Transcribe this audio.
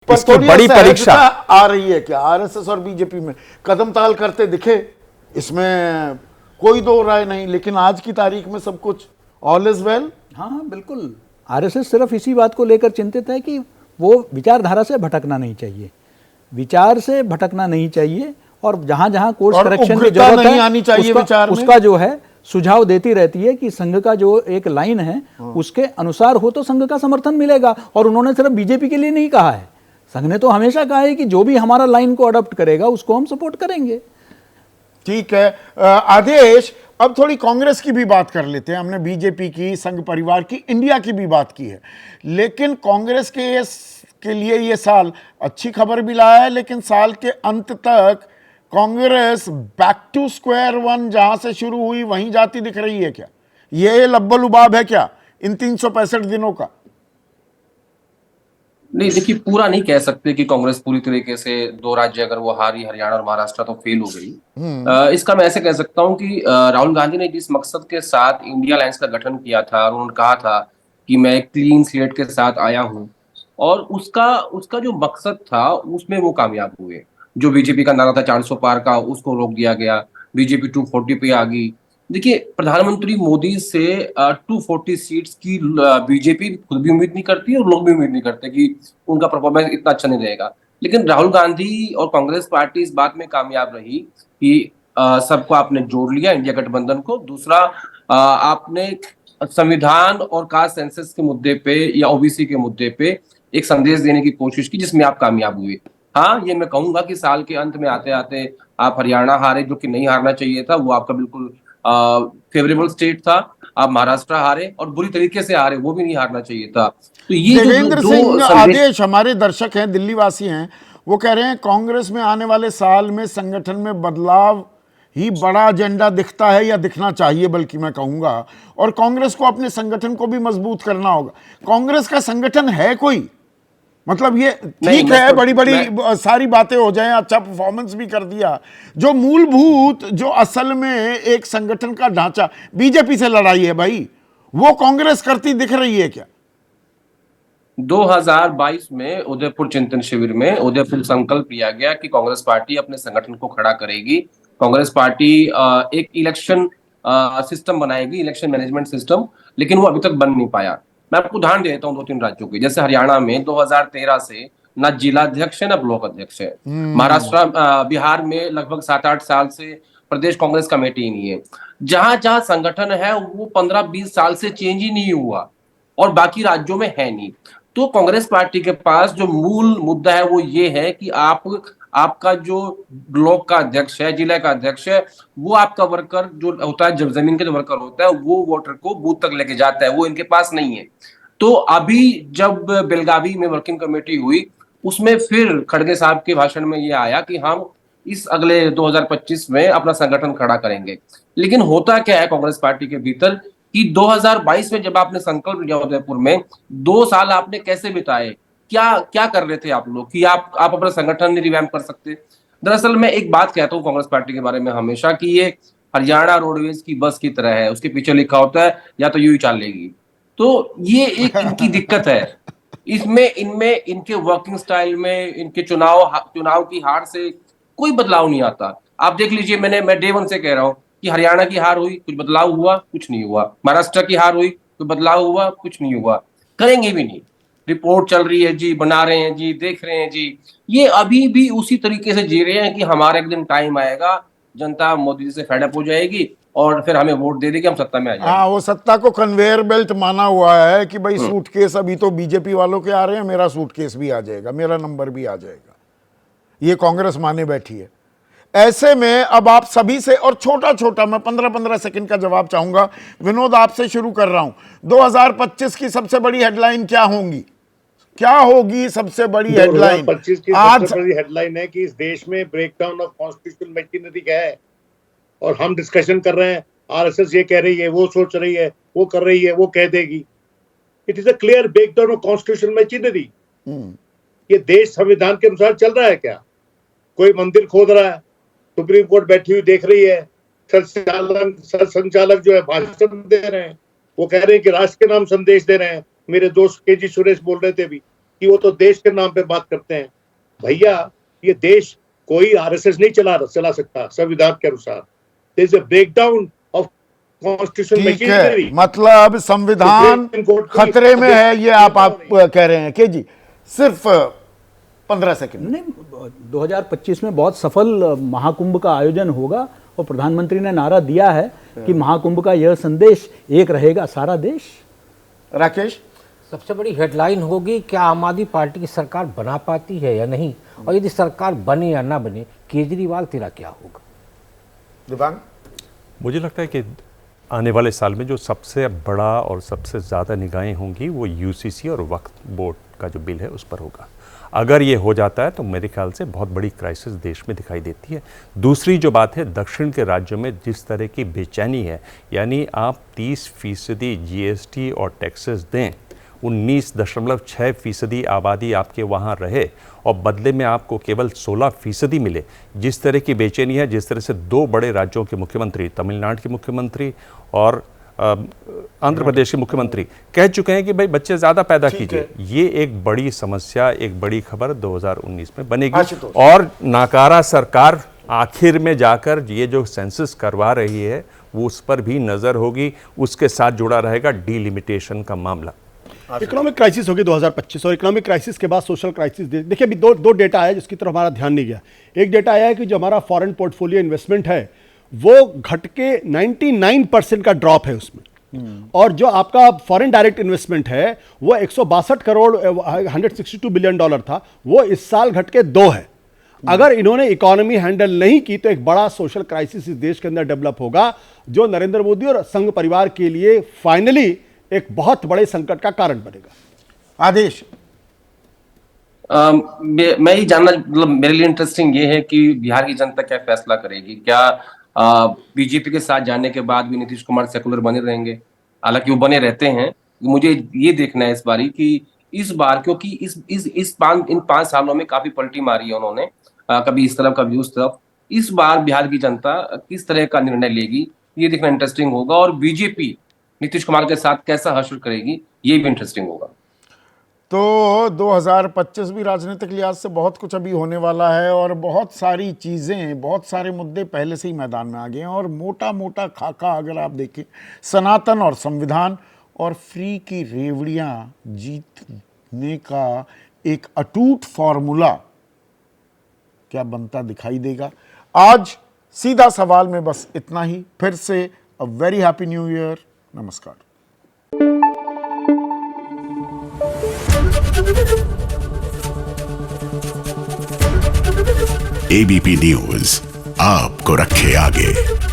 इसकी बड़ी परीक्षा आ रही है क्या आरएसएस और बीजेपी में? कदम ताल करते दिखे, इसमें कोई दो राय नहीं, लेकिन आज की तारीख में सब कुछ ऑल इज वेल। हाँ बिल्कुल, आरएसएस सिर्फ इसी बात को लेकर चिंतित है कि वो विचारधारा से भटकना नहीं चाहिए, विचार से भटकना नहीं चाहिए, और जहां जहां कोर्स करेक्शन की जरूरत है आनी चाहिए विचार में, उसका जो है सुझाव देती रहती है कि संघ का जो एक लाइन है उसके अनुसार हो तो संघ का समर्थन मिलेगा। और उन्होंने सिर्फ बीजेपी के लिए नहीं कहा है, संघ ने तो हमेशा कहा है कि जो भी हमारा लाइन को अडॉप्ट करेगा उसको हम सपोर्ट करेंगे। ठीक है आदेश, अब थोड़ी कांग्रेस की भी बात कर लेते हैं। हमने बीजेपी की, संघ परिवार की, इंडिया की भी बात की है, लेकिन कांग्रेस के लिए ये साल अच्छी खबर भी लाया है, लेकिन साल के अंत तक Congress back to square one जहां से शुरू हुई वहीं जाती दिख रही है क्या? ये लब्बल उबाब है क्या इन 365 दिनों का? नहीं देखिए, पूरा नहीं कह सकते कि कांग्रेस पूरी तरीके से, दो राज्य अगर वो हारी, हरियाणा और महाराष्ट्र, तो फेल हो गई। इसका मैं ऐसे कह सकता हूं कि राहुल गांधी ने जिस मकसद के साथ इंडिया अलायंस का गठन किया था और उन्होंने कहा था कि मैं एक क्लीन स्लेट के साथ आया हूं, और उसका उसका जो मकसद था उसमें वो कामयाब हुए। जो बीजेपी का नारा था 400 पार का, उसको रोक दिया गया, बीजेपी 240 पे आ गई। देखिए, प्रधानमंत्री मोदी से 240 सीट्स की बीजेपी खुद भी उम्मीद नहीं करती और लोग भी उम्मीद नहीं करते कि उनका परफॉर्मेंस इतना अच्छा नहीं रहेगा। लेकिन राहुल गांधी और कांग्रेस पार्टी इस बात में कामयाब रही कि सबको आपने जोड़ लिया, इंडिया गठबंधन को। दूसरा, आपने संविधान और कास्ट सेंसस के मुद्दे पे या ओबीसी के मुद्दे पे एक संदेश देने की कोशिश की, जिसमें आप कामयाब हुए। हाँ, ये मैं कहूंगा कि साल के अंत में आते आते आप हरियाणा हारे, जो कि नहीं हारना चाहिए था, वो आपका बिल्कुल फेवरेबल स्टेट था। आप महाराष्ट्र हारे और बुरी तरीके से हारे, वो भी नहीं हारना चाहिए था। तो ये देवेंद्र सिंह आदेश हमारे दर्शक हैं, दिल्ली वासी हैं, वो कह रहे हैं कांग्रेस में आने वाले साल में संगठन में बदलाव ही बड़ा एजेंडा दिखता है, या दिखना चाहिए बल्कि मैं कहूंगा, और कांग्रेस को अपने संगठन को भी मजबूत करना होगा। कांग्रेस का संगठन है कोई? मतलब ये ठीक है, बड़ी बड़ी सारी बातें हो जाएं, अच्छा परफॉर्मेंस भी कर दिया, जो मूलभूत, जो असल में एक संगठन का ढांचा, बीजेपी से लड़ाई है भाई, वो कांग्रेस करती दिख रही है क्या? 2022 में उदयपुर चिंतन शिविर में उदयपुर संकल्प लिया गया कि कांग्रेस पार्टी अपने संगठन को खड़ा करेगी। कांग्रेस पार्टी एक इलेक्शन सिस्टम बनाएगी, इलेक्शन मैनेजमेंट सिस्टम, लेकिन वो अभी तक बन नहीं पाया। मैं आपको उदाहरण देता हूँ 2-3 राज्यों के। जैसे हरियाणा में 2013 से ना जिला अध्यक्ष है ना ब्लॉक अध्यक्ष है। महाराष्ट्र, बिहार में लगभग 7-8 साल से प्रदेश कांग्रेस कमेटी ही नहीं है। जहां जहां संगठन है वो 15-20 साल से चेंज ही नहीं हुआ, और बाकी राज्यों में है नहीं। तो कांग्रेस पार्टी के पास जो मूल मुद्दा है वो ये है कि आपका जो ब्लॉक का अध्यक्ष है, जिला का अध्यक्ष है, वो आपका वर्कर जो होता है, जब जमीन का जो वर्कर होता है, वो वोटर को बूथ तक लेके जाता है, वो इनके पास नहीं है। तो अभी जब बेलगावी में वर्किंग कमेटी हुई, उसमें फिर खड़गे साहब के भाषण में ये आया कि हम इस अगले 2025 में अपना संगठन खड़ा करेंगे। लेकिन होता क्या है कांग्रेस पार्टी के भीतर कि 2022 में जब आपने संकल्प लिया उदयपुर में, 2 साल आपने कैसे बिताए, क्या क्या कर रहे थे आप लोग कि आप अपना संगठन नहीं रिवैम्प कर सकते? दरअसल मैं एक बात कहता हूँ कांग्रेस पार्टी के बारे में हमेशा, कि ये हरियाणा रोडवेज की बस की तरह है, उसके पीछे लिखा होता है या तो यूं ही चल लेगी। तो ये एक इनकी दिक्कत है। इसमें इनमें इनके वर्किंग स्टाइल में, इनके चुनाव की हार से कोई बदलाव नहीं आता। आप देख लीजिए, मैं डे वन से कह रहा हूँ कि हरियाणा की हार हुई, कुछ बदलाव हुआ? कुछ नहीं हुआ। महाराष्ट्र की हार हुई, कोई बदलाव हुआ? कुछ नहीं हुआ। करेंगे भी नहीं। रिपोर्ट चल रही है जी, बना रहे हैं जी, देख रहे हैं जी। ये अभी भी उसी तरीके से जी रहे हैं कि हमारा एक दिन टाइम आएगा, जनता मोदी जी से फेड अप हो जाएगी और फिर हमें वोट दे देगी, हम सत्ता में आ जाएंगे। हाँ, वो सत्ता को कन्वेयर बेल्ट माना हुआ है कि भाई सूटकेस अभी तो बीजेपी वालों के आ रहे हैं, मेरा सूटकेस भी आ जाएगा, मेरा नंबर भी आ जाएगा, ये कांग्रेस माने बैठी है। ऐसे में अब आप सभी से, और छोटा छोटा मैं 15-15 सेकंड का जवाब चाहूंगा। विनोद, आपसे शुरू कर रहा हूं। 2025 की सबसे बड़ी हेडलाइन क्या होगी? क्या होगी सबसे बड़ी हेडलाइन? 2025 की सबसे बड़ी हेडलाइन है कि इस देश में ब्रेकडाउन ऑफ कॉन्स्टिट्यूशनल मशीनरी क्या है, और हम डिस्कशन कर रहे हैं। आरएसएस ये कह रही है, वो सोच रही है, वो कर रही है, वो कह देगी। It is a clear breakdown of constitutional machinery. ये देश संविधान के अनुसार चल रहा है क्या? कोई मंदिर खोद रहा है, सुप्रीम कोर्ट बैठी हुई देख रही है, संचालक जो है भाषण दे रहे हैं, वो कह रहे हैं कि राष्ट्र के नाम संदेश दे रहे हैं। मेरे दोस्त केजी सुरेश बोल रहे थे भी, कि वो तो देश के नाम पे बात करते हैं। भैया ये देश कोई आरएसएस नहीं चला सकता संविधान के अनुसार। There is a breakdown of constitutional ठीक है, मशीनरी। मतलब संविधान खतरे में है, ये आप कह रहे हैं। के जी सिर्फ 15 सेकंड। नहीं, 2025 में बहुत सफल महाकुंभ का आयोजन होगा और प्रधानमंत्री ने नारा दिया है कि महाकुंभ का यह संदेश, एक रहेगा सारा देश। राकेश, सबसे बड़ी हेडलाइन होगी क्या आम आदमी पार्टी की सरकार बना पाती है या नहीं, और यदि सरकार बने या ना बने, केजरीवाल तेरा क्या होगा। दिव्यांग, मुझे लगता है कि आने वाले साल में जो सबसे बड़ा और सबसे ज़्यादा निगाहें होंगी वो यूसीसी और वक्फ बोर्ड का जो बिल है उस पर होगा। अगर ये हो जाता है तो मेरे ख्याल से बहुत बड़ी क्राइसिस देश में दिखाई देती है। दूसरी जो बात है, दक्षिण के राज्यों में जिस तरह की बेचैनी है, यानी आप 30% जीएसटी और टैक्सेस दें, 19.6% आबादी आपके वहाँ रहे और बदले में आपको केवल 16% मिले। जिस तरह की बेचैनी है, जिस तरह से दो बड़े राज्यों के मुख्यमंत्री, तमिलनाडु के मुख्यमंत्री और आंध्र प्रदेश के मुख्यमंत्री कह चुके हैं कि भाई बच्चे ज़्यादा पैदा कीजिए। ये एक बड़ी समस्या, एक बड़ी खबर 2019 में बनेगी। और नाकारा सरकार आखिर में जाकर ये जो सेंसस करवा रही है वो उस पर भी नज़र होगी। उसके साथ जुड़ा रहेगा डीलिमिटेशन का मामला। इकोनॉमिक क्राइसिस होगी 2025 और इकोनॉमिक क्राइसिस के बाद सोशल क्राइसिस। देखिए अभी दो डेटा आया जिसकी तरफ हमारा ध्यान नहीं गया। एक डेटा आया है कि जो हमारा फॉरेन पोर्टफोलियो इन्वेस्टमेंट है वो घट के 99% का ड्रॉप है उसमें, और जो आपका फॉरेन डायरेक्ट इन्वेस्टमेंट है वो 162 करोड़ 162 बिलियन डॉलर था, वो इस साल घट के 2 है। अगर इन्होंने इकोनॉमी हैंडल नहीं की तो एक बड़ा सोशल क्राइसिस इस देश के अंदर डेवलप होगा, जो नरेंद्र मोदी और संघ परिवार के लिए फाइनली एक बहुत बड़े संकट का कारण बनेगा। आदेश, मैं ही जानना, मतलब मेरे लिए इंटरेस्टिंग ये है कि बिहार की जनता क्या फैसला करेगी। क्या बीजेपी के साथ जाने के बाद भी नीतीश कुमार सेकुलर बने रहेंगे? हालांकि वो बने रहते हैं। मुझे ये देखना है इस बारी कि इस बार, क्योंकि इन 5 सालों में काफी पलटी मारी है उन्होंने, कभी इस तरफ कभी उस तरफ। इस बार बिहार की जनता किस तरह का निर्णय लेगी, ये देखना इंटरेस्टिंग होगा। और बीजेपी नीतीश कुमार के साथ कैसा हश्र करेगी, ये भी इंटरेस्टिंग होगा। तो 2025 भी राजनीतिक लिहाज से बहुत कुछ अभी होने वाला है और बहुत सारी चीज़ें, बहुत सारे मुद्दे पहले से ही मैदान में आ गए हैं। और मोटा मोटा खाका अगर आप देखें, सनातन और संविधान और फ्री की रेवड़ियां जीतने का एक अटूट फॉर्मूला क्या बनता दिखाई देगा। आज सीधा सवाल में बस इतना ही। फिर से a very happy new year. नमस्कार। एबीपी न्यूज आपको रखे आगे।